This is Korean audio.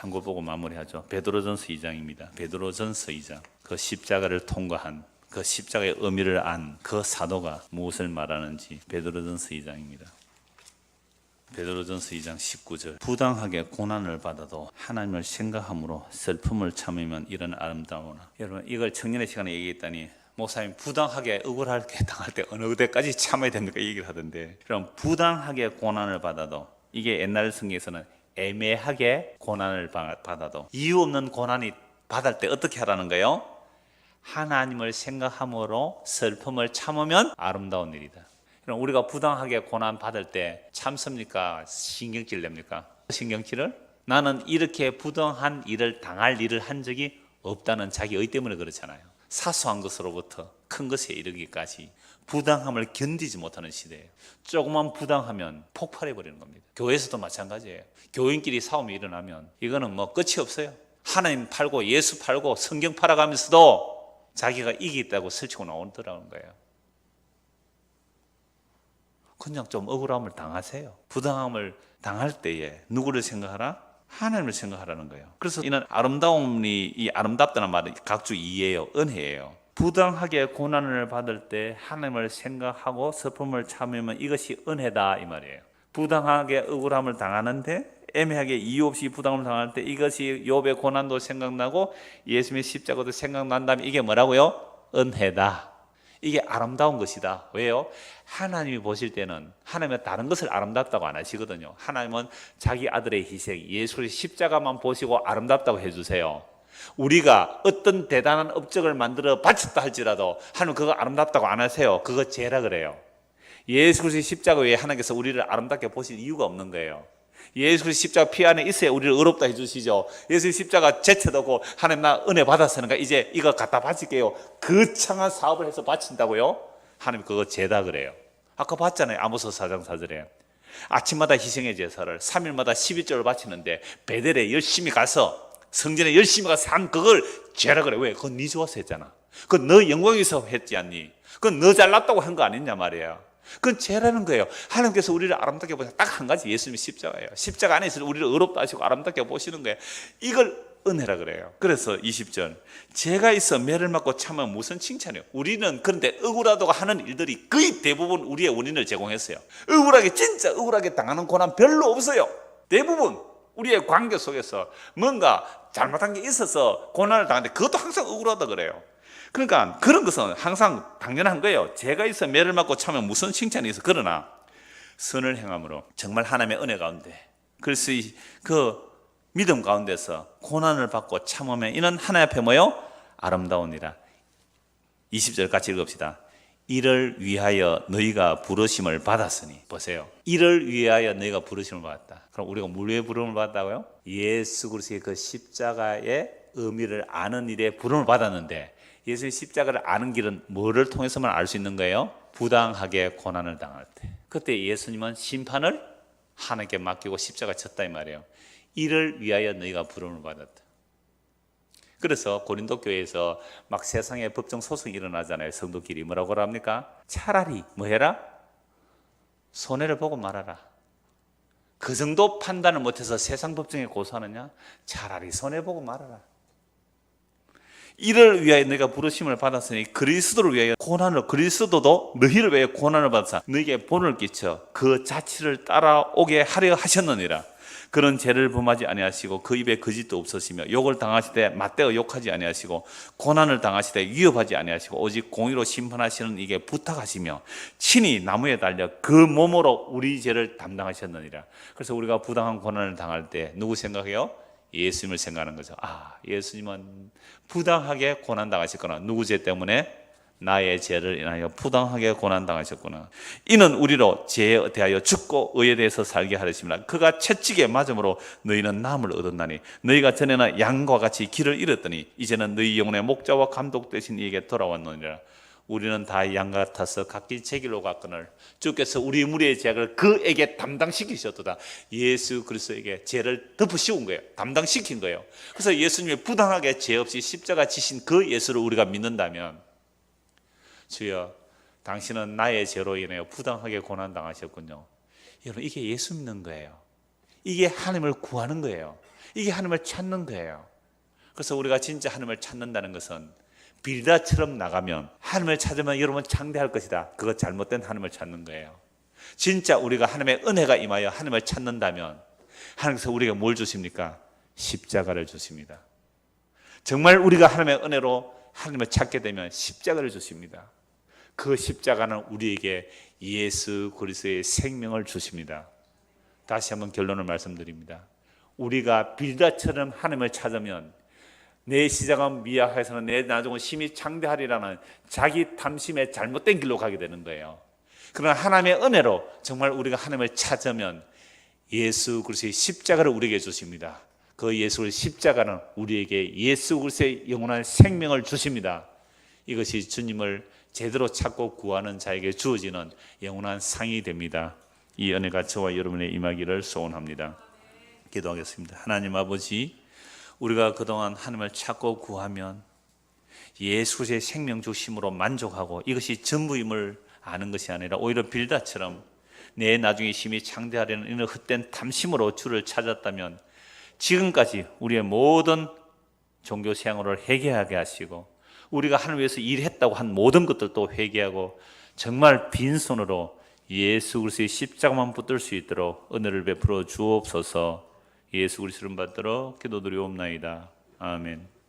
한 거 보고 마무리하죠. 베드로전서 2장입니다. 베드로전서 2장. 그 십자가를 통과한, 그 십자가의 의미를 안 그 사도가 무엇을 말하는지 베드로전서 2장입니다. 베드로전서 2장 19절. 부당하게 고난을 받아도 하나님을 생각함으로 슬픔을 참으면 이런 아름다우나. 여러분, 이걸 청년의 시간에 얘기했더니 목사님, 부당하게 억울하게 당할 때 어느 때까지 참아야 됩니까? 이 얘기를 하던데, 그럼 부당하게 고난을 받아도, 이게 옛날 성경에서는 애매하게 고난을 받아도, 이유 없는 고난이 받을 때 어떻게 하라는 거예요? 하나님을 생각함으로 슬픔을 참으면 아름다운 일이다. 그럼 우리가 부당하게 고난 받을 때 참습니까? 신경질 냅니까? 신경질을? 나는 이렇게 부당한 일을 당할 일을 한 적이 없다는 자기 의 때문에 그렇잖아요. 사소한 것으로부터 큰 것에 이르기까지 부당함을 견디지 못하는 시대예요. 조금만 부당하면 폭발해 버리는 겁니다. 교회에서도 마찬가지예요. 교인끼리 싸움이 일어나면 이거는 뭐 끝이 없어요. 하나님 팔고 예수 팔고 성경 팔아가면서도 자기가 이기겠다고 설치고 나오더라는 거예요. 그냥 좀 억울함을 당하세요. 부당함을 당할 때에 누구를 생각하라? 하나님을 생각하라는 거예요. 그래서 이는 아름다움이, 이 아름답다는 말은 각주 이해예요. 은혜예요. 부당하게 고난을 받을 때 하나님을 생각하고 슬픔을 참으면 이것이 은혜다, 이 말이에요. 부당하게 억울함을 당하는데, 애매하게 이유 없이 부당함을 당할 때 이것이 욥의 고난도 생각나고 예수님의 십자가도 생각난다면 이게 뭐라고요? 은혜다. 이게 아름다운 것이다. 왜요? 하나님이 보실 때는 하나님은 다른 것을 아름답다고 안 하시거든요. 하나님은 자기 아들의 희생, 예수의 십자가만 보시고 아름답다고 해주세요. 우리가 어떤 대단한 업적을 만들어 바쳤다 할지라도 하나님 그거 아름답다고 안 하세요. 그거 죄라 그래요. 예수 그리스도의 십자가 외에 하나님께서 우리를 아름답게 보실 이유가 없는 거예요. 예수 그리스도 십자가 피 안에 있어야 우리를 의롭다 해주시죠. 예수의 십자가 제쳐두고 하나님 나 은혜 받았으니까 이제 이거 갖다 바칠게요. 그 창한 사업을 해서 바친다고요? 하나님 그거 죄다 그래요. 아까 봤잖아요. 아모스 4장 4절에 아침마다 희생의 제사를 3일마다 11절을 바치는데 베델에 열심히 가서 성전에 열심히 가서 한 그걸 죄라 그래. 왜? 그건 네 좋아서 했잖아. 그건 너 영광에서 했지 않니? 그건 너 잘났다고 한 거 아니냐 말이야. 그건 죄라는 거예요. 하나님께서 우리를 아름답게 보시는 딱 한 가지, 예수님의 십자가예요. 십자가 안에서 우리를 의롭다 하시고 아름답게 보시는 거예요. 이걸 은혜라 그래요. 그래서 20절, 죄가 있어 매를 맞고 참으면 무슨 칭찬이에요. 우리는 그런데 억울하다고 하는 일들이 거의 대부분 우리의 원인을 제공했어요. 억울하게, 진짜 억울하게 당하는 고난 별로 없어요. 대부분 우리의 관계 속에서 뭔가 잘못한 게 있어서 고난을 당하는데 그것도 항상 억울하다 그래요. 그러니까 그런 것은 항상 당연한 거예요. 죄가 있어 매를 맞고 참으면 무슨 칭찬이 있어. 그러나 선을 행함으로 정말 하나님의 은혜 가운데, 그래서 그 믿음 가운데서 고난을 받고 참으면 이는 하나님 앞에 뭐요? 아름다우니라. 20절 같이 읽읍시다. 이를 위하여 너희가 부르심을 받았으니. 보세요. 이를 위하여 너희가 부르심을 받았다. 그럼 우리가 뭘 위해 부름을 받았다고요? 예수 그리스도의 그 십자가의 의미를 아는 일에 부름을 받았는데, 예수의 십자가를 아는 길은 뭐를 통해서만 알 수 있는 거예요? 부당하게 고난을 당할 때. 그때 예수님은 심판을 하나님께 맡기고 십자가 쳤다 이 말이에요. 이를 위하여 너희가 부름을 받았다. 그래서 고린도 교회에서 막 세상에 법정 소송이 일어나잖아요. 성도끼리 뭐라고 합니까? 차라리 뭐 해라? 손해를 보고 말아라. 그 정도 판단을 못해서 세상 법정에 고소하느냐? 차라리 손해보고 말아라. 이를 위하여 너희가 부르심을 받았으니 그리스도를 위하여 고난을, 그리스도도 너희를 위하여 고난을 받아서 너희에게 본을 끼쳐 그 자취를 따라오게 하려 하셨느니라. 그런 죄를 범하지 아니하시고 그 입에 거짓도 없으시며 욕을 당하시되 맞대어 욕하지 아니하시고 고난을 당하시되 위협하지 아니하시고 오직 공의로 심판하시는 이게 부탁하시며 친히 나무에 달려 그 몸으로 우리 죄를 담당하셨느니라. 그래서 우리가 부당한 고난을 당할 때 누구 생각해요? 예수님을 생각하는 거죠. 아, 예수님은 부당하게 고난당하셨구나. 누구 죄 때문에? 나의 죄를 인하여 부당하게 고난당하셨구나. 이는 우리로 죄에 대하여 죽고 의에 대해서 살게 하려심이라. 그가 채찍에 맞음으로 너희는 남을 얻었나니 너희가 전에는 양과 같이 길을 잃었더니 이제는 너희 영혼의 목자와 감독 되신 이에게 돌아왔느니라. 우리는 다 양 같아서 각기 제 길로 갔거늘 주께서 우리 무리의 죄악을 그에게 담당시키셨도다. 예수 그리스도에게 죄를 덮어 씌운 거예요. 담당시킨 거예요. 그래서 예수님이 부당하게 죄 없이 십자가 지신 그 예수를 우리가 믿는다면, 주여 당신은 나의 죄로 인하여 부당하게 고난당하셨군요. 여러분, 이게 예수 믿는 거예요. 이게 하나님을 구하는 거예요. 이게 하나님을 찾는 거예요. 그래서 우리가 진짜 하나님을 찾는다는 것은 빌다처럼 나가면 하나님을 찾으면 여러분 창대할 것이다. 그거 잘못된 하나님을 찾는 거예요. 진짜 우리가 하나님의 은혜가 임하여 하나님을 찾는다면 하나님께서 우리에게 뭘 주십니까? 십자가를 주십니다. 정말 우리가 하나님의 은혜로 하나님을 찾게 되면 십자가를 주십니다. 그 십자가는 우리에게 예수 그리스도의 생명을 주십니다. 다시 한번 결론을 말씀드립니다. 우리가 빌다처럼 하나님을 찾으면 내 시작은 미약해서는 내 나중은 심히 창대하리라는 자기 탐심의 잘못된 길로 가게 되는 거예요. 그러나 하나님의 은혜로 정말 우리가 하나님을 찾으면 예수 그리스도의 십자가를 우리에게 주십니다. 그 예수의 십자가는 우리에게 예수 그리스도의 영원한 생명을 주십니다. 이것이 주님을 제대로 찾고 구하는 자에게 주어지는 영원한 상이 됩니다. 이 은혜가 저와 여러분의 임하기를 소원합니다. 기도하겠습니다. 하나님 아버지, 우리가 그동안 하나님을 찾고 구하면 예수의 생명 주심으로 만족하고 이것이 전부임을 아는 것이 아니라 오히려 빌다처럼 내 나중에 심히 창대하려는 이런 헛된 탐심으로 주를 찾았다면 지금까지 우리의 모든 종교 생활을 회개하게 하시고 우리가 하나님 위해서 일했다고 한 모든 것들도 회개하고 정말 빈손으로 예수 그리스도의 십자가만 붙들 수 있도록 은혜를 베풀어 주옵소서. 예수 그리스도를 받들어 기도드리옵나이다. 아멘.